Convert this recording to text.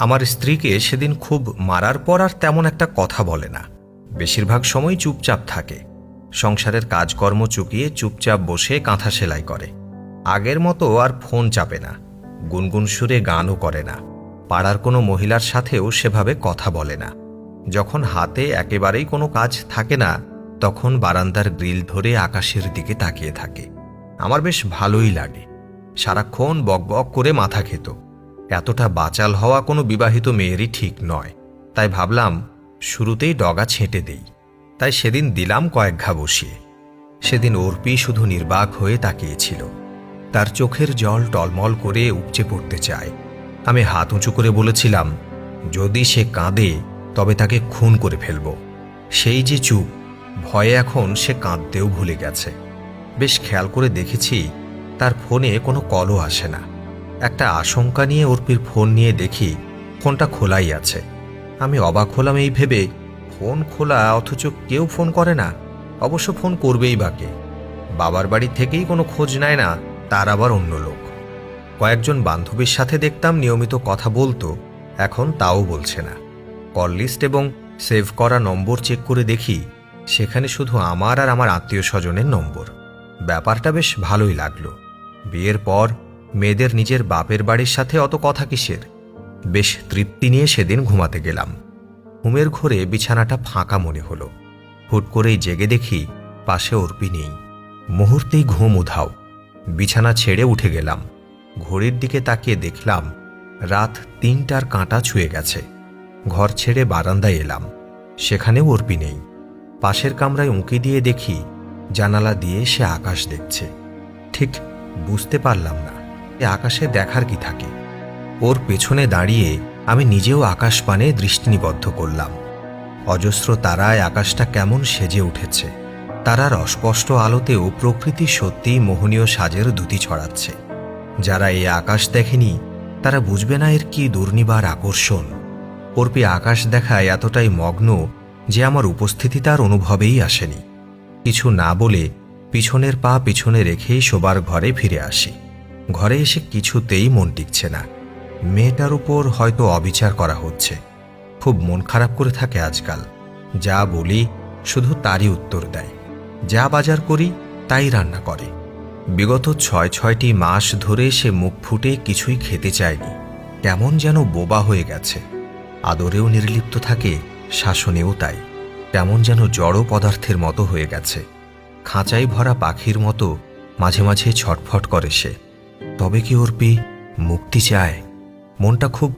আমার স্ত্রীকে সেদিন খুব মারার পর আর তেমন একটা কথা বলে না। বেশিরভাগ সময় চুপচাপ থাকে। সংসারের কাজকর্ম চুকিয়ে চুপচাপ বসে কাঁথা সেলাই করে। আগের মতো আর ফোন চাপে না, গুনগুন সুরে গানও করে না। পাড়ার কোনো মহিলার সাথেও সেভাবে কথা বলে না। যখন হাতে একেবারেই কোনো কাজ থাকে না, তখন বারান্দার গ্রিল ধরে আকাশের দিকে তাকিয়ে থাকে। আমার বেশ ভালোই লাগে। সারাক্ষণ বকবক করে মাথা খেত। এতটা বাচাল হওয়া কোনো বিবাহিত মেয়েরই ঠিক নয়। তাই ভাবলাম শুরুতেই ডগা ছেঁটে দেই। তাই সেদিন দিলাম কয়েক ঘা বসিয়ে। সেদিন অর্পি শুধু নির্বাক হয়ে তাকিয়েছিল। তার চোখের জল টলমল করে উপচে পড়তে চায়। আমি হাত উঁচু করে বলেছিলাম, যদি সে কাঁদে তবে তাকে খুন করে ফেলব। সেই যে চুপ, ভয়ে এখন সে কাঁদতেও ভুলে গেছে। বেশ খেয়াল করে দেখেছি তার ফোনে কোনো কলও আসে না। একটা আশঙ্কা নিয়ে অর্পির ফোন নিয়ে দেখি ফোনটা খোলাই আছে। আমি অবাক হলাম এই ভেবে, ফোন খোলা অথচ কেউ ফোন করে না। অবশ্য ফোন করবেই বা কে? বাবার বাড়ি থেকেই কোনো খোঁজ নেয় না, তার আবার অন্য লোক। কয়েকজন বান্ধবীর সাথে দেখতাম নিয়মিত কথা বলতো, এখন তাও বলছে না। কল লিস্ট এবং সেভ করা নম্বর চেক করে দেখি সেখানে শুধু আমার আর আমার আত্মীয় স্বজনের নম্বর। ব্যাপারটা বেশ ভালোই লাগলো। বিয়ের পর মেয়েদের নিজের বাপের বাড়ির সাথে অত কথা কিসের? বেশ তৃপ্তি নিয়ে সেদিন ঘুমাতে গেলাম। ঘুমের ঘোরে বিছানাটা ফাঁকা মনে হলো। হুট করেই জেগে দেখি পাশে অর্পি নেই। মুহূর্তেই ঘুম উধাও। বিছানা ছেড়ে উঠে গেলাম। ঘড়ির দিকে তাকিয়ে দেখলাম রাত ৩টার কাঁটা ছুঁয়ে গেছে। ঘর ছেড়ে বারান্দায় এলাম, সেখানেও অর্পি নেই। পাশের কামরায় উঁকি দিয়ে দেখি জানালা দিয়ে সে আকাশ দেখছে। ঠিক বুঝতে পারলাম না এ আকাশে দেখার কি থাকে। ওর পেছনে দাঁড়িয়ে আমি নিজেও আকাশ পানে দৃষ্টি নিবদ্ধ করলাম। অজস্র তারায় আকাশটা কেমন সেজে উঠেছে। তারার অস্পষ্ট আলোতেও প্রকৃতি সত্যিই মোহনীয় সাজের দ্যুতি ছড়াচ্ছে। যারা এই আকাশ দেখেনি তারা বুঝবে না এর কি দুর্নিবার আকর্ষণ। অর্পি আকাশ দেখায় এতটাই মগ্ন যে আমার উপস্থিতি তার অনুভবেই আসেনি। কিছু না বলে পিছনের পা পিছনে রেখেই শোবার ঘরে ফিরে আসি। ঘরে এসে কিছুতেই মন টিকছে না। মেয়েটার উপর হয়তো অবিচার করা হচ্ছে। খুব মন খারাপ করে থাকে আজকাল। যা বলি শুধু তারই উত্তর দেয়। যা বাজার করি তাই রান্না করে। বিগত ৬টি মাস ধরে সে মুখ ফুটে কিছুই খেতে চায়নি। কেমন যেন বোবা হয়ে গেছে। আদরেও নির্লিপ্ত থাকে, শাসনেও তাই। কেমন যেন জড় পদার্থের মতো হয়ে গেছে। খাঁচাই ভরা পাখির মতো মাঝে মাঝে ছটফট করে সে। তবে কি অর্পি মুক্তি চায়? মনটা খুব